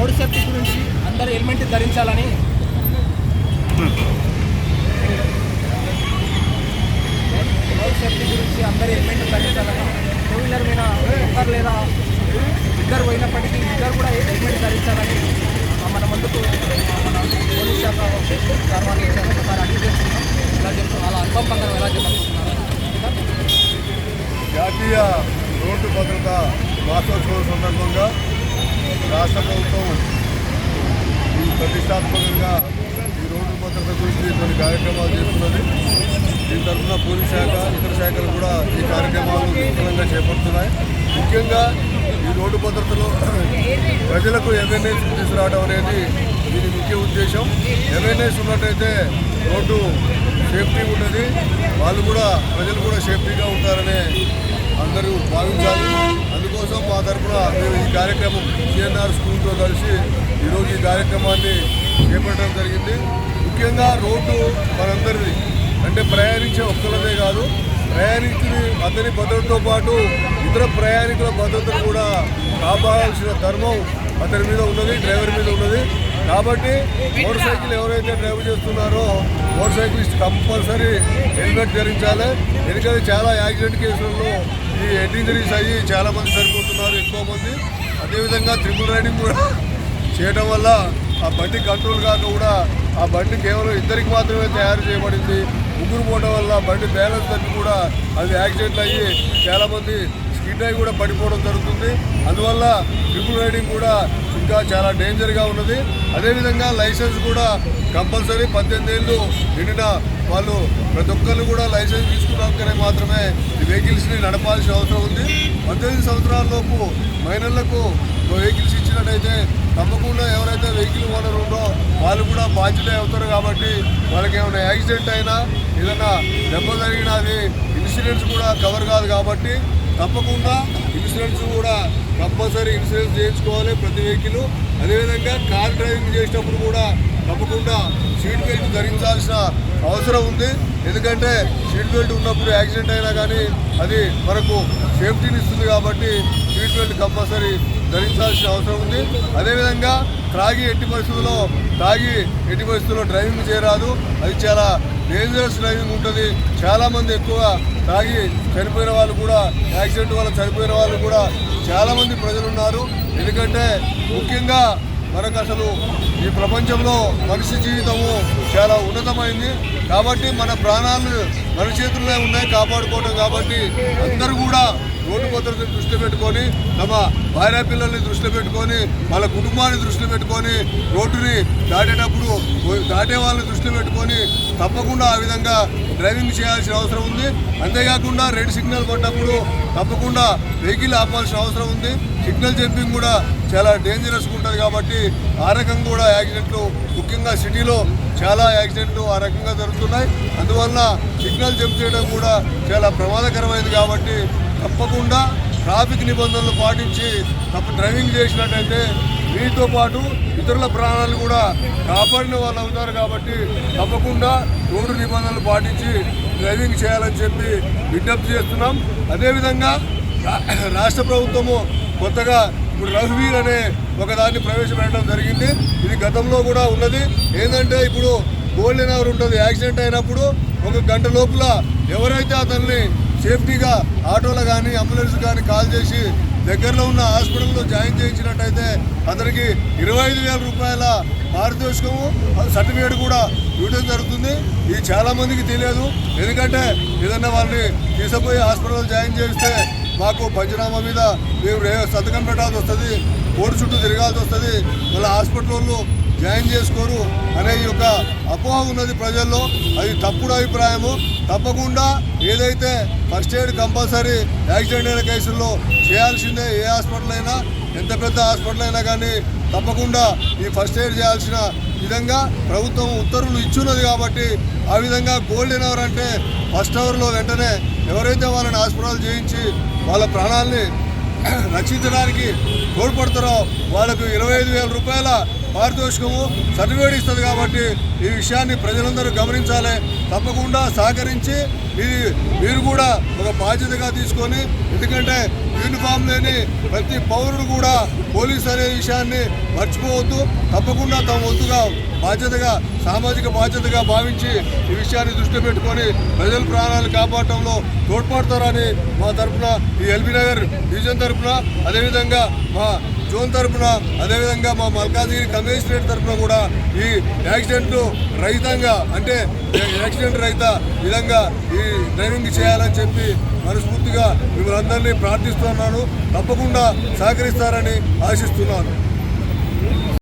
Road safety గురించి అందరూ helmet ధరించాలని రోడ్ సేఫ్టీ గురించి అందరూ హెల్మెట్ ధరించాలని టూ వీలర్ మీద ఒకరు లేదా ఇద్దరు పోయినప్పటికీ ఇద్దరు కూడా హెల్మెట్ ధరించాలని మన ముందుకు మన పోలీస్ శాఖ గర్వాన్ని ఒకసారి అడిగి చేస్తున్నాం. ఎలా చెప్తున్నాం అలా అనుభవంగా ఎలా చెప్పనుకుంటున్నారు? జాతీయ రోడ్డు భద్రత మాసోత్సవం సందర్భంగా రాష్ట్ర ప్రభుత్వం ఈ ప్రతిష్టాత్మకంగా ఈ రోడ్డు భద్రత గురించి కొన్ని కార్యక్రమాలు చేస్తున్నది. దీని తరఫున పోలీస్ శాఖ ఇతర శాఖలు కూడా ఈ కార్యక్రమాలు విస్తృతంగా చేపడుతున్నాయి. ముఖ్యంగా ఈ రోడ్డు భద్రతలో ప్రజలకు అవేర్నెస్ తీసుకురావడం అనేది దీని ముఖ్య ఉద్దేశం. అవేర్నెస్ ఉన్నట్టయితే రోడ్డు సేఫ్టీ ఉంటుంది, వాళ్ళు కూడా ప్రజలు కూడా సేఫ్టీగా ఉంటారనే అందరూ భావించాలి. అందుకోసం మా తరఫున మేము ఈ కార్యక్రమం సిఎన్ఆర్ స్కూల్తో కలిసి ఈరోజు ఈ కార్యక్రమాన్ని చేపట్టడం జరిగింది. ముఖ్యంగా రోడ్డు మనందరిది, అంటే ప్రయాణించే ఒక్కలదే కాదు, ప్రయాణికుని అతని భద్రతతో పాటు ఇతర ప్రయాణికుల భద్రతను కూడా కాపాడాల్సిన ధర్మం అతని మీద ఉన్నది, డ్రైవర్ మీద ఉన్నది. కాబట్టి మోటార్ సైకిల్ ఎవరైతే డ్రైవ్ చేస్తున్నారో మోటార్ సైకిలిస్ట్ కంపల్సరీ హెల్మెట్ ధరించాలి. ఎందుకంటే చాలా యాక్సిడెంట్ కేసులలో ఈ హెడ్ ఇంజరీస్ అయ్యి చాలామంది సరిపోతున్నారు, ఎక్కువ మంది. అదేవిధంగా ట్రిపుల్ రైడింగ్ కూడా చేయడం వల్ల ఆ బండి కంట్రోల్ కాక కూడా ఆ బండి కేవలం ఇద్దరికి మాత్రమే తయారు చేయబడింది. ముగ్గురు పోవడం వల్ల బండి బ్యాలెన్స్ తప్పి కూడా అది యాక్సిడెంట్లు అయ్యి చాలామంది స్కిడ్ అయ్యి కూడా పడిపోవడం జరుగుతుంది. అందువల్ల ట్రిపుల్ రైడింగ్ కూడా ఇంకా చాలా డేంజర్గా ఉన్నది. అదేవిధంగా లైసెన్స్ కూడా కంపల్సరీ 18 ఏళ్ళు నిండిన వాళ్ళు ప్రతి ఒక్కరు కూడా లైసెన్స్ తీసుకున్నాకనే మాత్రమే ఈ వెహికల్స్ని నడపాల్సిన అవసరం ఉంది. 18 సంవత్సరాలలోపు మైనర్లకు వెహికల్స్ ఇచ్చినట్టయితే తప్పకుండా ఎవరైతే వెహికల్ ఓనర్ ఉందో వాళ్ళు కూడా బాధ్యత అవుతారు. కాబట్టి వాళ్ళకి ఏమైనా యాక్సిడెంట్ అయినా ఏదైనా దెబ్బ జరిగినా అది ఇన్సూరెన్స్ కూడా కవర్ కాదు. కాబట్టి తప్పకుండా ఇన్సూరెన్స్ కూడా కంపల్సరీ ఇన్సూరెన్స్ చేయించుకోవాలి ప్రతి వెహికల్. అదేవిధంగా కార్ డ్రైవింగ్ చేసేటప్పుడు కూడా తప్పకుండా సీట్ బెల్ట్ ధరించాల్సిన అవసరం ఉంది. ఎందుకంటే సీట్ బెల్ట్ ఉన్నప్పుడు యాక్సిడెంట్ అయినా కానీ అది మనకు సేఫ్టీని ఇస్తుంది. కాబట్టి సీట్ బెల్ట్ కంపల్సరీ ధరించాల్సిన అవసరం ఉంది. అదేవిధంగా తాగి ఎట్టి పరిస్థితుల్లో డ్రైవింగ్ చేయరాదు, అది చాలా డేంజరస్ డ్రైవింగ్ ఉంటుంది. చాలామంది ఎక్కువ తాగి చనిపోయిన వాళ్ళు కూడా, యాక్సిడెంట్ వల్ల చనిపోయిన వాళ్ళు కూడా చాలామంది ప్రజలు ఉన్నారు. ఎందుకంటే ముఖ్యంగా మనకు అసలు ఈ ప్రపంచంలో మనిషి జీవితము చాలా ఉన్నతమైంది. కాబట్టి మన ప్రాణాలు మన చేతుల్లో ఉన్నాయి కాపాడుకోవడం. కాబట్టి అందరూ కూడా రోడ్డు భద్రతను దృష్టిలో పెట్టుకొని, తమ భార్య పిల్లల్ని దృష్టిలో పెట్టుకొని, వాళ్ళ కుటుంబాన్ని దృష్టిలో పెట్టుకొని, రోడ్డుని దాటేటప్పుడు దాటే వాళ్ళని దృష్టిలో పెట్టుకొని తప్పకుండా ఆ విధంగా డ్రైవింగ్ చేయాల్సిన అవసరం ఉంది. అంతేకాకుండా రెడ్ సిగ్నల్ పడ్డప్పుడు తప్పకుండా వెహికల్ ఆపాల్సిన అవసరం ఉంది. సిగ్నల్ జంపింగ్ కూడా చాలా డేంజరస్గా ఉంటుంది. కాబట్టి ఆ రకంగా కూడా యాక్సిడెంట్లు, ముఖ్యంగా సిటీలో చాలా యాక్సిడెంట్లు ఆ రకంగా జరుగుతున్నాయి. అందువల్ల సిగ్నల్ జంప్ చేయడం కూడా చాలా ప్రమాదకరమైనది. కాబట్టి తప్పకుండా ట్రాఫిక్ నిబంధనలు పాటించి డ్రైవింగ్ చేసినట్టయితే మీతో పాటు ఇతరుల ప్రాణాలు కూడా కాపాడిన వాళ్ళు అవుతారు. కాబట్టి తప్పకుండా రోడ్డు నిబంధనలు పాటించి డ్రైవింగ్ చేయాలని చెప్పి విజ్ఞప్తి చేస్తున్నాం. అదేవిధంగా రాష్ట్ర ప్రభుత్వము కొత్తగా ఇప్పుడు రఘువీర్ అనే ఒకదాన్ని ప్రవేశపెట్టడం జరిగింది. ఇది గతంలో కూడా ఉన్నది. ఏంటంటే ఇప్పుడు గోల్డెన్ అవర్ ఉంటుంది. యాక్సిడెంట్ అయినప్పుడు 1 గంట లోపల ఎవరైతే అతన్ని సేఫ్టీగా ఆటోలో కానీ అంబులెన్స్ కానీ కాల్ చేసి దగ్గరలో ఉన్న హాస్పిటల్లో జాయిన్ చేయించినట్టయితే అతనికి 25,000 రూపాయల పారితోషికము సర్టిఫికేట్ కూడా ఇవ్వడం జరుగుతుంది. ఇది చాలామందికి తెలియదు. ఎందుకంటే ఏదన్నా వాళ్ళని తీసుకుపోయి హాస్పిటల్లో జాయిన్ చేస్తే మాకు పంచనామా మీద మేము సంతకం పెట్టాల్సి వస్తుంది, కోర్టు చుట్టూ తిరగాల్సి వస్తుంది, వాళ్ళ హాస్పిటల్లో జాయిన్ చేసుకోరు అనే యొక్క అపోహ ఉన్నది ప్రజల్లో. అది తప్పుడు అభిప్రాయము. తప్పకుండా ఏదైతే ఫస్ట్ ఎయిడ్ కంపల్సరీ యాక్సిడెంట్ అయిన కేసుల్లో చేయాల్సిందే. ఏ హాస్పిటల్ అయినా, ఎంత పెద్ద హాస్పిటల్ అయినా కానీ తప్పకుండా ఈ ఫస్ట్ ఎయిడ్ చేయాల్సిన విధంగా ప్రభుత్వం ఉత్తర్వులు ఇచ్చున్నది. కాబట్టి ఆ విధంగా గోల్డెన్ అవర్ అంటే ఫస్ట్ అవర్లో వెంటనే ఎవరైతే వాళ్ళని హాస్పిటల్ చేయించి వాళ్ళ ప్రాణాలని రక్షించడానికి తోడ్పడతారో వాళ్ళకు 25,000 రూపాయల పారితోషికము సర్టిఫికేట్ ఇస్తుంది. కాబట్టి ఈ విషయాన్ని ప్రజలందరూ గమనించాలి. తప్పకుండా సహకరించి మీరు కూడా ఒక బాధ్యతగా తీసుకొని, ఎందుకంటే యూనిఫామ్ లేని ప్రతి పౌరుడు కూడా పోలీస్ అనే విషయాన్ని మర్చిపోవద్దు. తప్పకుండా తమ వంతుగా బాధ్యతగా సామాజిక బాధ్యతగా భావించి ఈ విషయాన్ని దృష్టిలో పెట్టుకొని ప్రజల ప్రాణాలు కాపాడటంలో తోడ్పడతారని మా తరఫున, ఈ ఎల్బీ నగర్ డివిజన్ తరఫున, అదేవిధంగా మా జోన్ తరఫున, అదేవిధంగా మా మల్కాజ్గిరి కమిషనరేట్ తరఫున కూడా ఈ యాక్సిడెంట్ రహితంగా, అంటే యాక్సిడెంట్ రహిత విధంగా ఈ డ్రైవింగ్ చేయాలని చెప్పి మనస్ఫూర్తిగా మిమ్మల్ని అందరినీ ప్రార్థిస్తున్నాను. తప్పకుండా సహకరిస్తారని ఆశిస్తున్నాను.